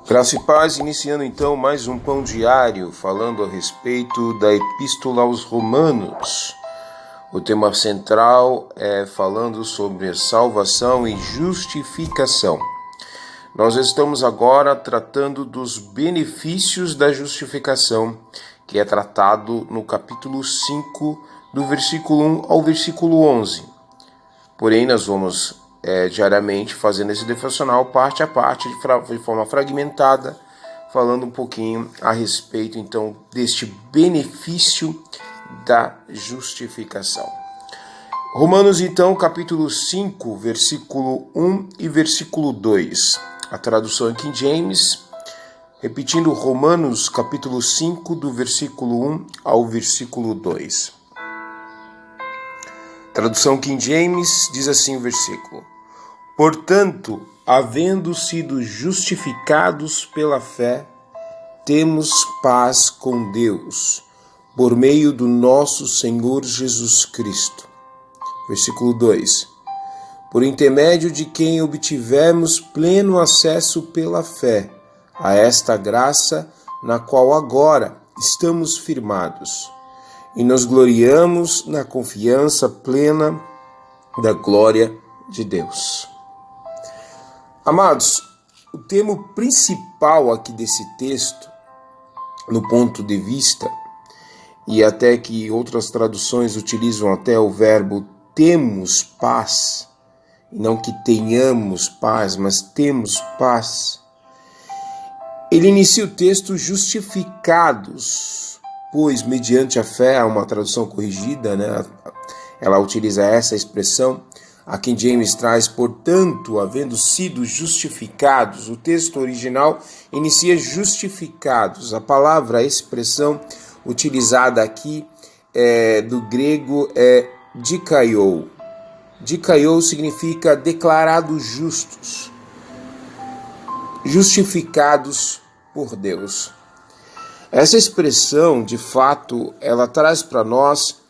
Graça e paz, iniciando então mais um Pão Diário, falando a respeito da Epístola aos Romanos. O tema central é falando sobre salvação e justificação. Nós estamos agora tratando dos benefícios da justificação, que é tratado no capítulo 5, do versículo 1 ao versículo 11. Porém, nós vamos diariamente fazendo esse devocional parte a parte, de forma fragmentada, falando um pouquinho a respeito então deste benefício da justificação. Romanos então, capítulo 5, versículo 1 e versículo 2. A tradução em King James, repetindo Romanos capítulo 5, do versículo 1 ao versículo 2. Tradução King James diz assim o versículo: Portanto, havendo sido justificados pela fé, temos paz com Deus, por meio do nosso Senhor Jesus Cristo. Versículo 2. Por intermédio de quem obtivemos pleno acesso pela fé a esta graça na qual agora estamos firmados, e nos gloriamos na confiança plena da glória de Deus. Amados, o tema principal aqui desse texto, no ponto de vista, e até que outras traduções utilizam até o verbo temos paz, e não que tenhamos paz, mas temos paz. Ele inicia o texto justificados, pois mediante a fé, há uma tradução corrigida, né? Ela utiliza essa expressão. A King James traz, portanto, havendo sido justificados. O texto original inicia justificados. A palavra, a expressão utilizada aqui do grego é dikaiou. Dikaiou significa declarados justos, justificados por Deus. Essa expressão, de fato, ela traz para nós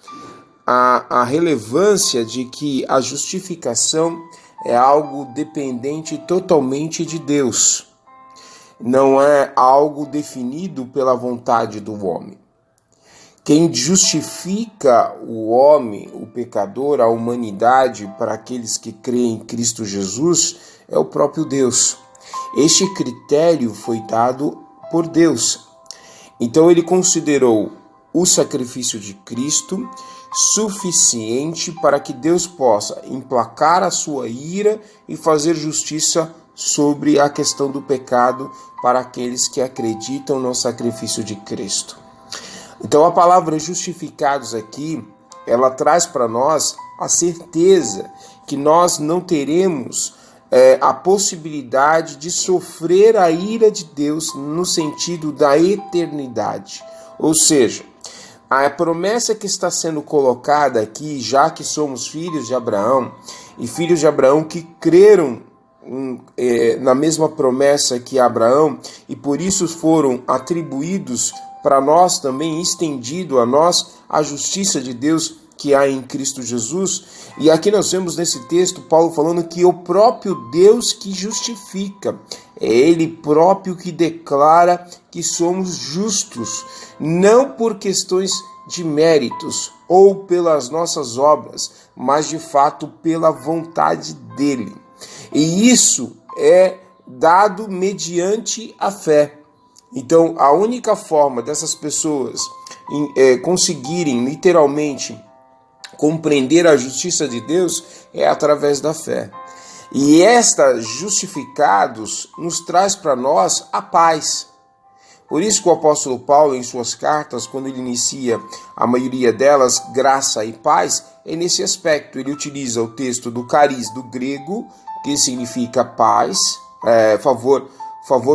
a relevância de que a justificação é algo dependente totalmente de Deus. Não é algo definido pela vontade do homem. Quem justifica o homem, o pecador, a humanidade, para aqueles que creem em Cristo Jesus, é o próprio Deus. Este critério foi dado por Deus. Então ele considerou o sacrifício de Cristo suficiente para que Deus possa emplacar a sua ira e fazer justiça sobre a questão do pecado para aqueles que acreditam no sacrifício de Cristo. Então a palavra justificados aqui, ela traz para nós a certeza que nós não teremos a possibilidade de sofrer a ira de Deus no sentido da eternidade. Ou seja, a promessa que está sendo colocada aqui, já que somos filhos de Abraão, e filhos de Abraão que creram na mesma promessa que Abraão, e por isso foram atribuídos para nós também, estendido a nós, a justiça de Deus que há em Cristo Jesus. E aqui nós vemos nesse texto Paulo falando que é o próprio Deus que justifica. É Ele próprio que declara que somos justos, não por questões de méritos ou pelas nossas obras, mas de fato pela vontade dEle. E isso é dado mediante a fé. Então, a única forma dessas pessoas conseguirem literalmente compreender a justiça de Deus é através da fé. E esta justificados nos traz para nós a paz. Por isso que o apóstolo Paulo, em suas cartas, quando ele inicia a maioria delas, graça e paz, é nesse aspecto. Ele utiliza o texto do cariz do grego, que significa paz, favor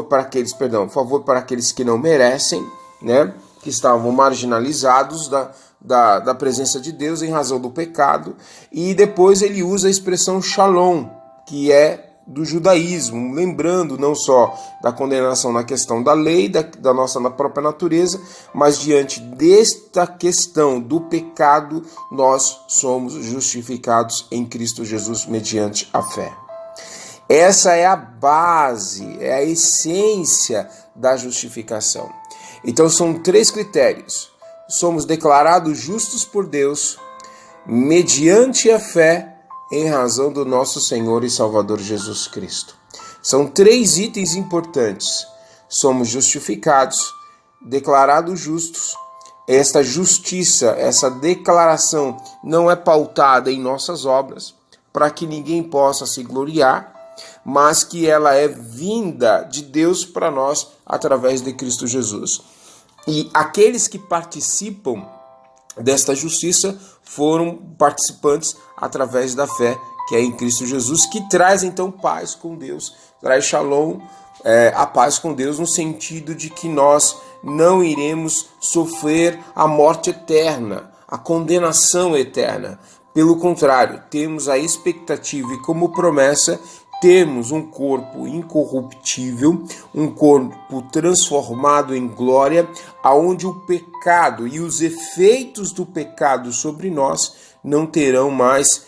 para aqueles que não merecem, né? Que estavam marginalizados da presença de Deus em razão do pecado. E depois ele usa a expressão shalom, que é do judaísmo, lembrando não só da condenação na questão da lei, da nossa própria natureza, mas diante desta questão do pecado, nós somos justificados em Cristo Jesus mediante a fé. Essa é a base, é a essência da justificação. Então são 3 critérios. Somos declarados justos por Deus mediante a fé em razão do nosso Senhor e Salvador Jesus Cristo. São 3 itens importantes. Somos justificados, declarados justos. Esta justiça, essa declaração não é pautada em nossas obras, para que ninguém possa se gloriar, mas que ela é vinda de Deus para nós através de Cristo Jesus. E aqueles que participam desta justiça foram participantes através da fé que é em Cristo Jesus, que traz então paz com Deus, traz shalom, a paz com Deus, no sentido de que nós não iremos sofrer a morte eterna, a condenação eterna. Pelo contrário, temos a expectativa e como promessa temos um corpo incorruptível, um corpo transformado em glória, aonde o pecado e os efeitos do pecado sobre nós não terão mais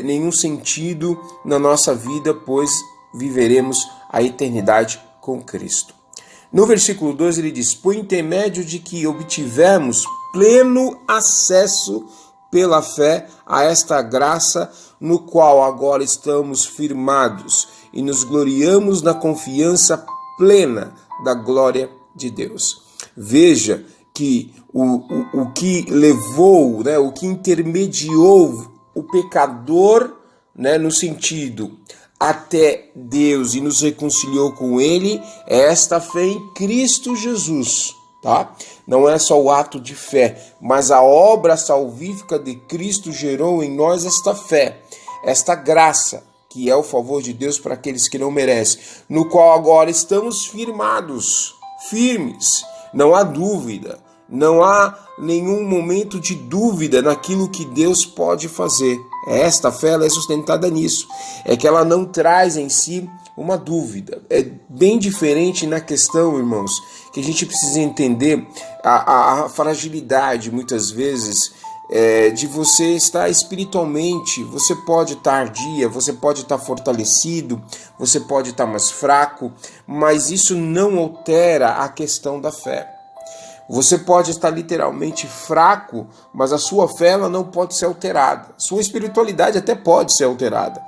nenhum sentido na nossa vida, pois viveremos a eternidade com Cristo. No versículo 2 ele diz: por intermédio de que obtivemos pleno acesso pela fé a esta graça, no qual agora estamos firmados e nos gloriamos na confiança plena da glória de Deus. Veja que o que levou, o que intermediou o pecador, no sentido até Deus e nos reconciliou com Ele, é esta fé em Cristo Jesus. Tá? Não é só o ato de fé, mas a obra salvífica de Cristo gerou em nós esta fé, esta graça, que é o favor de Deus para aqueles que não merecem, no qual agora estamos firmados, firmes, não há dúvida, não há nenhum momento de dúvida naquilo que Deus pode fazer. Esta fé ela é sustentada nisso, é que ela não traz em si uma dúvida. É bem diferente na questão, irmãos, que a gente precisa entender a fragilidade, muitas vezes, de você estar espiritualmente. Você pode estar ardia, você pode estar fortalecido, você pode estar mais fraco, mas isso não altera a questão da fé. Você pode estar literalmente fraco, mas a sua fé ela não pode ser alterada. Sua espiritualidade até pode ser alterada,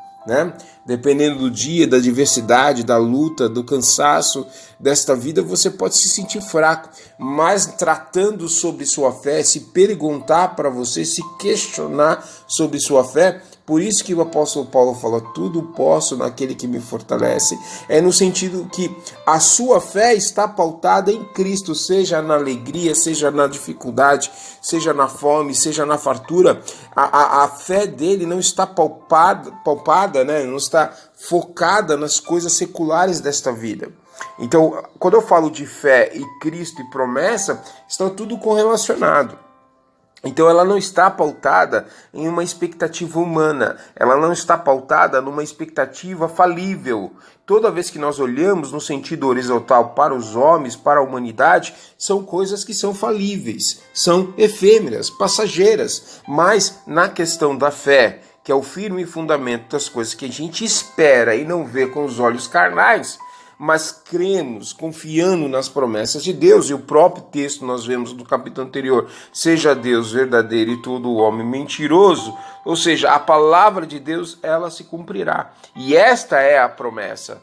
Dependendo do dia, da diversidade, da luta, do cansaço desta vida, você pode se sentir fraco, mas tratando sobre sua fé, se perguntar para você, se questionar sobre sua fé. Por isso que o apóstolo Paulo fala: tudo posso naquele que me fortalece. É no sentido que a sua fé está pautada em Cristo, seja na alegria, seja na dificuldade, seja na fome, seja na fartura. A fé dele não está palpada, não está focada nas coisas seculares desta vida. Então, quando eu falo de fé e Cristo e promessa, estão tudo correlacionado. Então ela não está pautada em uma expectativa humana, ela não está pautada numa expectativa falível. Toda vez que nós olhamos no sentido horizontal para os homens, para a humanidade, são coisas que são falíveis, são efêmeras, passageiras. Mas na questão da fé, que é o firme fundamento das coisas que a gente espera e não vê com os olhos carnais, mas cremos, confiando nas promessas de Deus, e o próprio texto nós vemos no capítulo anterior: seja Deus verdadeiro e todo homem mentiroso, ou seja, a palavra de Deus ela se cumprirá, e esta é a promessa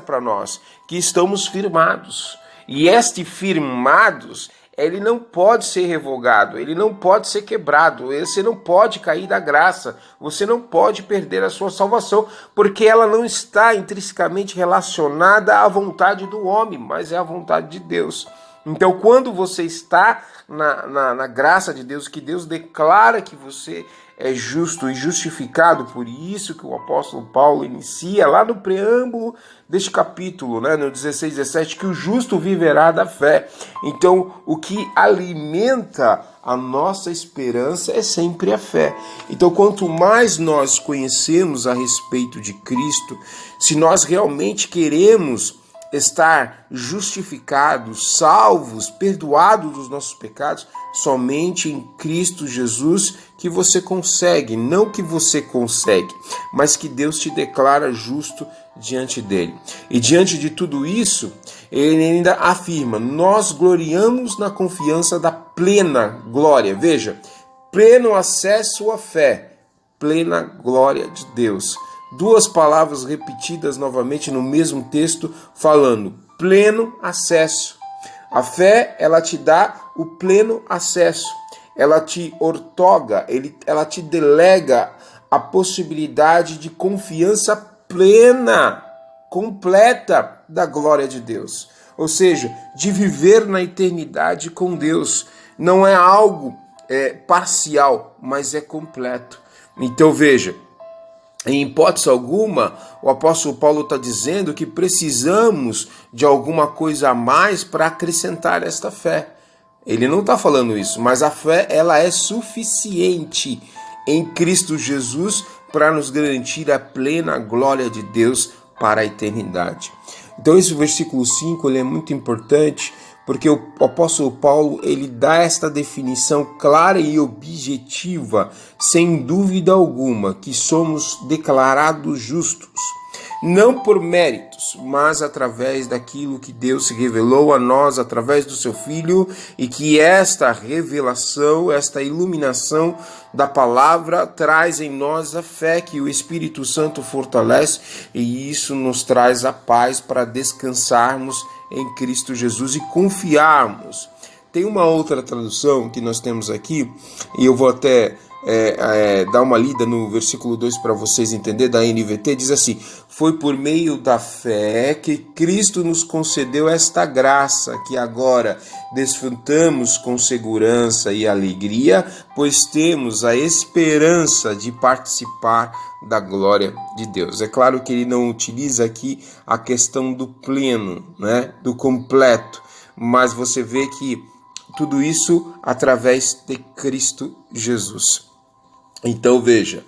para nós, que estamos firmados, e este firmados, ele não pode ser revogado, ele não pode ser quebrado, você não pode cair da graça, você não pode perder a sua salvação, porque ela não está intrinsecamente relacionada à vontade do homem, mas é a vontade de Deus. Então, quando você está na graça de Deus, que Deus declara que você é justo e justificado, por isso que o apóstolo Paulo inicia lá no preâmbulo deste capítulo, no 16, 17, que o justo viverá da fé. Então, o que alimenta a nossa esperança é sempre a fé. Então, quanto mais nós conhecemos a respeito de Cristo, se nós realmente queremos estar justificados, salvos, perdoados dos nossos pecados, somente em Cristo Jesus que você consegue, não que você consegue, mas que Deus te declara justo diante dele. E diante de tudo isso, ele ainda afirma: nós gloriamos na confiança da plena glória. Veja, pleno acesso à fé, plena glória de Deus. Duas palavras repetidas novamente no mesmo texto, falando pleno acesso. A fé, ela te dá o pleno acesso. Ela te ortoga, ela te delega a possibilidade de confiança plena, completa da glória de Deus. Ou seja, de viver na eternidade com Deus. Não é algo parcial, mas é completo. Então veja, em hipótese alguma, o apóstolo Paulo está dizendo que precisamos de alguma coisa a mais para acrescentar esta fé. Ele não está falando isso, mas a fé, ela é suficiente em Cristo Jesus para nos garantir a plena glória de Deus para a eternidade. Então esse versículo 5 ele é muito importante, porque o apóstolo Paulo ele dá esta definição clara e objetiva, sem dúvida alguma, que somos declarados justos, não por méritos, mas através daquilo que Deus se revelou a nós através do seu Filho, e que esta revelação, esta iluminação da palavra traz em nós a fé que o Espírito Santo fortalece, e isso nos traz a paz para descansarmos em Cristo Jesus e confiarmos. Tem uma outra tradução que nós temos aqui, e eu vou até dar uma lida no versículo 2 para vocês entenderem, da NVT, diz assim: foi por meio da fé que Cristo nos concedeu esta graça, que agora desfrutamos com segurança e alegria, pois temos a esperança de participar da glória de Deus. É claro que ele não utiliza aqui a questão do pleno, né, do completo, mas você vê que tudo isso através de Cristo Jesus. Então veja,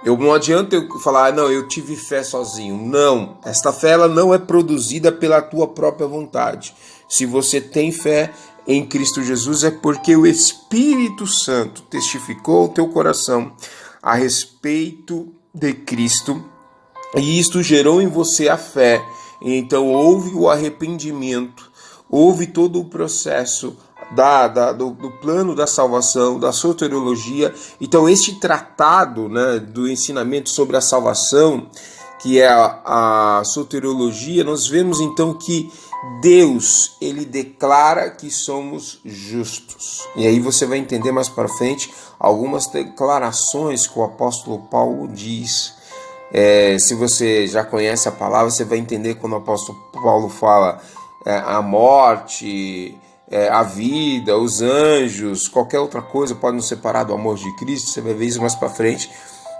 não adianta eu falar, não, eu tive fé sozinho. Não, esta fé ela não é produzida pela tua própria vontade. Se você tem fé em Cristo Jesus, é porque o Espírito Santo testificou ao teu coração a respeito de Cristo, e isto gerou em você a fé. Então houve o arrependimento, houve todo o processo do plano da salvação, da soteriologia. Então este tratado, né, do ensinamento sobre a salvação, que é a soteriologia, nós vemos então que Deus, ele declara que somos justos. E aí você vai entender mais para frente algumas declarações que o apóstolo Paulo diz. Se você já conhece a palavra, você vai entender quando o apóstolo Paulo fala a morte, a vida, os anjos, qualquer outra coisa pode nos separar do amor de Cristo. Você vai ver isso mais para frente.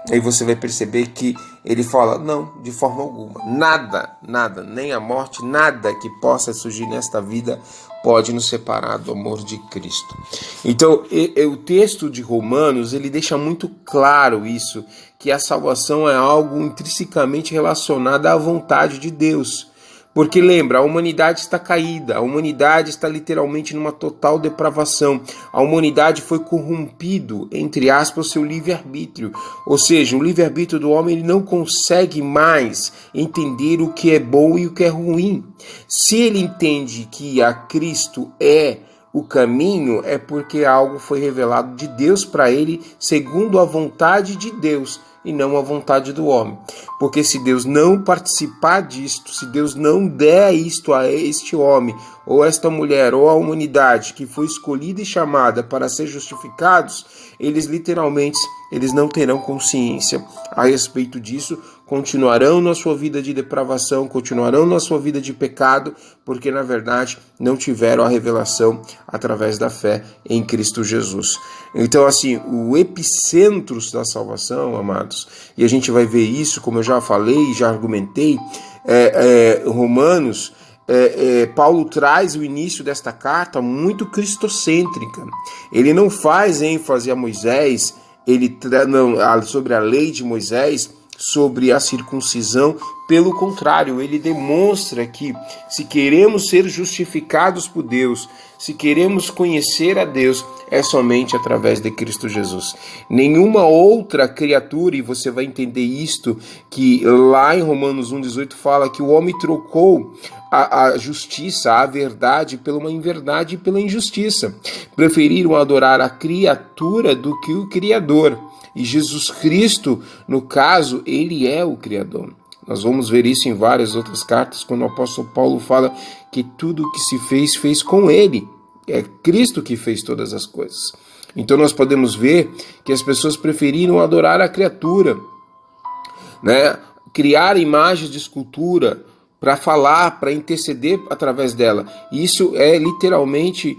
Aí você vai perceber que ele fala, não, de forma alguma, nada, nem a morte, nada que possa surgir nesta vida pode nos separar do amor de Cristo. Então, o texto de Romanos, ele deixa muito claro isso, que a salvação é algo intrinsecamente relacionado à vontade de Deus. Porque lembra, a humanidade está caída, a humanidade está literalmente numa total depravação. A humanidade foi corrompido, entre aspas, seu livre-arbítrio. Ou seja, o livre-arbítrio do homem ele não consegue mais entender o que é bom e o que é ruim. Se ele entende que a Cristo é o caminho, é porque algo foi revelado de Deus para ele, segundo a vontade de Deus, e não a vontade do homem. Porque se Deus não participar disto, se Deus não der isto a este homem, ou esta mulher, ou a humanidade que foi escolhida e chamada para ser justificados, eles literalmente não terão consciência a respeito disso, continuarão na sua vida de depravação, continuarão na sua vida de pecado, porque na verdade não tiveram a revelação através da fé em Cristo Jesus. Então assim, o epicentro da salvação, amados, e a gente vai ver isso, como eu já falei, já argumentei, Romanos, Paulo traz o início desta carta muito cristocêntrica. Ele não faz ênfase a Moisés, sobre a lei de Moisés, sobre a circuncisão. Pelo contrário, ele demonstra que se queremos ser justificados por Deus, se queremos conhecer a Deus, é somente através de Cristo Jesus. Nenhuma outra criatura, e você vai entender isto, que lá em Romanos 1,18 fala que o homem trocou a justiça, a verdade, pela uma inverdade e pela injustiça. Preferiram adorar a criatura do que o Criador. E Jesus Cristo, no caso, ele é o Criador. Nós vamos ver isso em várias outras cartas, quando o apóstolo Paulo fala que tudo o que se fez, fez com ele. É Cristo que fez todas as coisas. Então nós podemos ver que as pessoas preferiram adorar a criatura, né? Criar imagens de escultura para falar, para interceder através dela. Isso é literalmente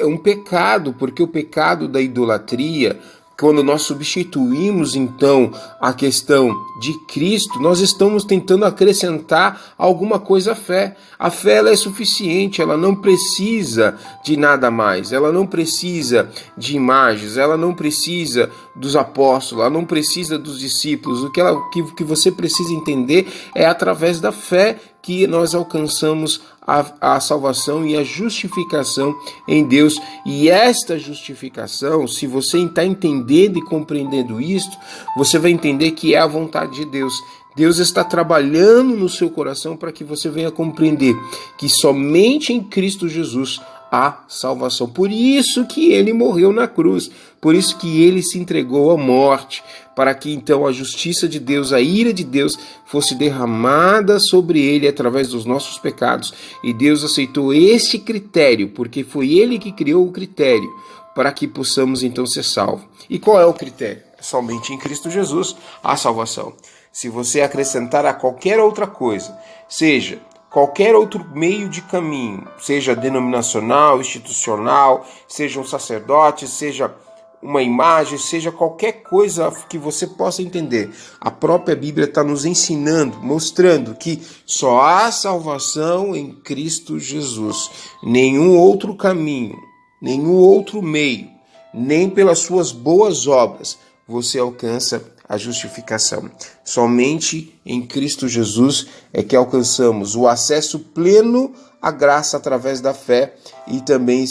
um pecado, porque o pecado da idolatria, quando nós substituímos então a questão de Cristo, nós estamos tentando acrescentar alguma coisa à fé. A fé ela é suficiente, ela não precisa de nada mais, ela não precisa de imagens, ela não precisa dos apóstolos, ela não precisa dos discípulos. O que você precisa entender é através da fé que nós alcançamos a salvação e a justificação em Deus. E esta justificação, se você está entendendo e compreendendo isto, você vai entender que é a vontade de Deus. Deus está trabalhando no seu coração para que você venha compreender que somente em Cristo Jesus há salvação. Por isso que ele morreu na cruz, por isso que ele se entregou à morte, para que então a justiça de Deus, a ira de Deus, fosse derramada sobre ele através dos nossos pecados. E Deus aceitou esse critério, porque foi ele que criou o critério, para que possamos então ser salvos. E qual é o critério? Somente em Cristo Jesus há salvação. Se você acrescentar a qualquer outra coisa, seja qualquer outro meio de caminho, seja denominacional, institucional, seja um sacerdote, seja uma imagem, seja qualquer coisa que você possa entender, a própria Bíblia está nos ensinando, mostrando que só há salvação em Cristo Jesus. Nenhum outro caminho, nenhum outro meio, nem pelas suas boas obras você alcança a justificação. Somente em Cristo Jesus é que alcançamos o acesso pleno à graça através da fé e também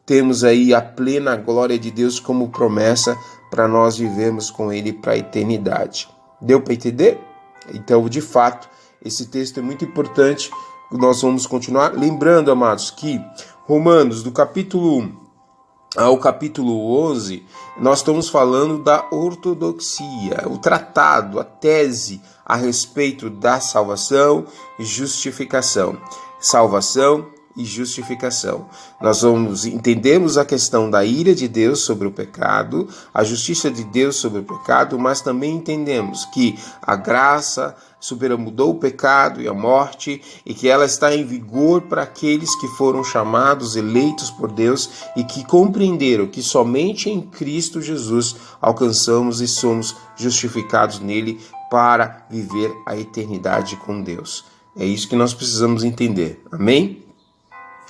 temos aí a plena glória de Deus como promessa para nós vivermos com Ele para a eternidade. Deu para entender? Então, de fato, esse texto é muito importante. Nós vamos continuar lembrando, amados, que Romanos, do capítulo 1 ao capítulo 11, nós estamos falando da ortodoxia, o tratado, a tese a respeito da salvação e justificação. Salvação e justificação. Nós entendemos a questão da ira de Deus sobre o pecado, a justiça de Deus sobre o pecado, mas também entendemos que a graça superamudou o pecado e a morte e que ela está em vigor para aqueles que foram chamados, eleitos por Deus e que compreenderam que somente em Cristo Jesus alcançamos e somos justificados nele para viver a eternidade com Deus. É isso que nós precisamos entender. Amém?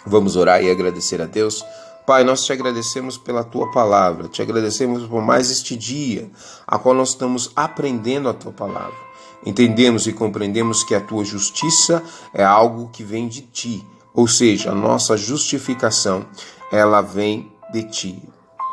Vamos orar e agradecer a Deus. Pai, nós te agradecemos pela Tua palavra, te agradecemos por mais este dia, a qual nós estamos aprendendo a Tua palavra. Entendemos e compreendemos que a Tua justiça é algo que vem de Ti, ou seja, a nossa justificação, ela vem de Ti,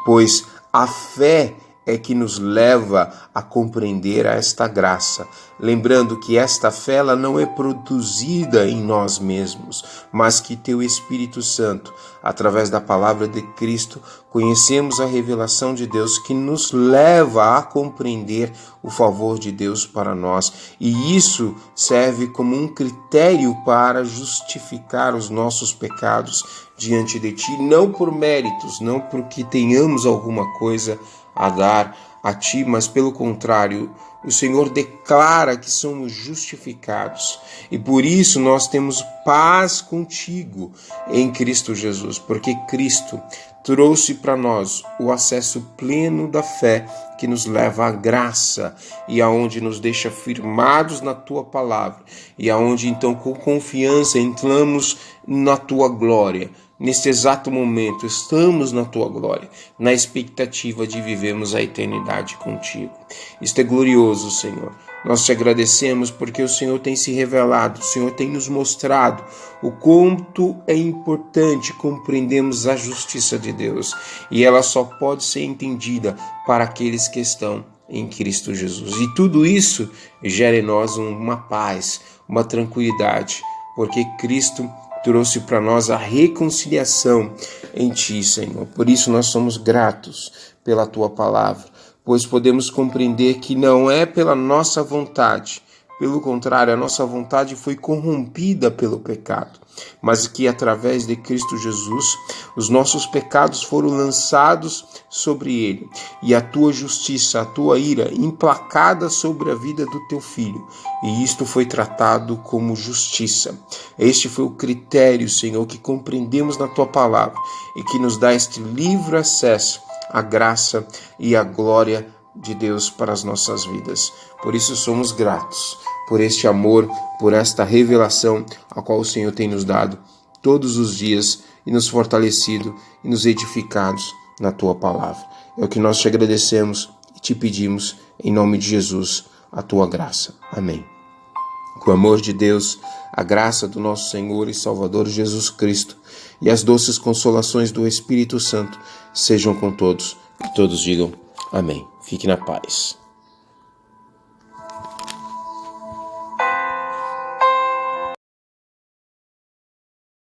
pois a fé é que nos leva a compreender esta graça. Lembrando que esta fé ela não é produzida em nós mesmos, mas que Teu Espírito Santo, através da palavra de Cristo, conhecemos a revelação de Deus que nos leva a compreender o favor de Deus para nós. E isso serve como um critério para justificar os nossos pecados diante de Ti, não por méritos, não porque tenhamos alguma coisa a dar a Ti, mas pelo contrário, o Senhor declara que somos justificados e por isso nós temos paz contigo em Cristo Jesus, porque Cristo trouxe para nós o acesso pleno da fé que nos leva à graça e aonde nos deixa firmados na Tua palavra e aonde então com confiança entramos na Tua glória. neste exato momento, estamos na tua glória, na expectativa de vivermos a eternidade contigo. Isto é glorioso, Senhor. Nós te agradecemos porque o Senhor tem se revelado, o Senhor tem nos mostrado o quanto é importante compreendermos a justiça de Deus, e ela só pode ser entendida para aqueles que estão em Cristo Jesus. E tudo isso gera em nós uma paz, uma tranquilidade, porque Cristo trouxe para nós a reconciliação em Ti, Senhor. Por isso nós somos gratos pela Tua palavra, pois podemos compreender que não é pela nossa vontade, pelo contrário, a nossa vontade foi corrompida pelo pecado, mas que através de Cristo Jesus, os nossos pecados foram lançados sobre Ele, e a Tua justiça, a Tua ira, implacada sobre a vida do Teu Filho, e isto foi tratado como justiça. Este foi o critério, Senhor, que compreendemos na Tua palavra, e que nos dá este livre acesso à graça e à glória de Deus para as nossas vidas. Por isso somos gratos por este amor, por esta revelação a qual o Senhor tem nos dado todos os dias e nos fortalecido e nos edificados na Tua palavra. É o que nós te agradecemos e te pedimos em nome de Jesus, a Tua graça. Amém. Com o amor de Deus, a graça do nosso Senhor e Salvador Jesus Cristo e as doces consolações do Espírito Santo sejam com todos e todos digam amém. Fique na paz.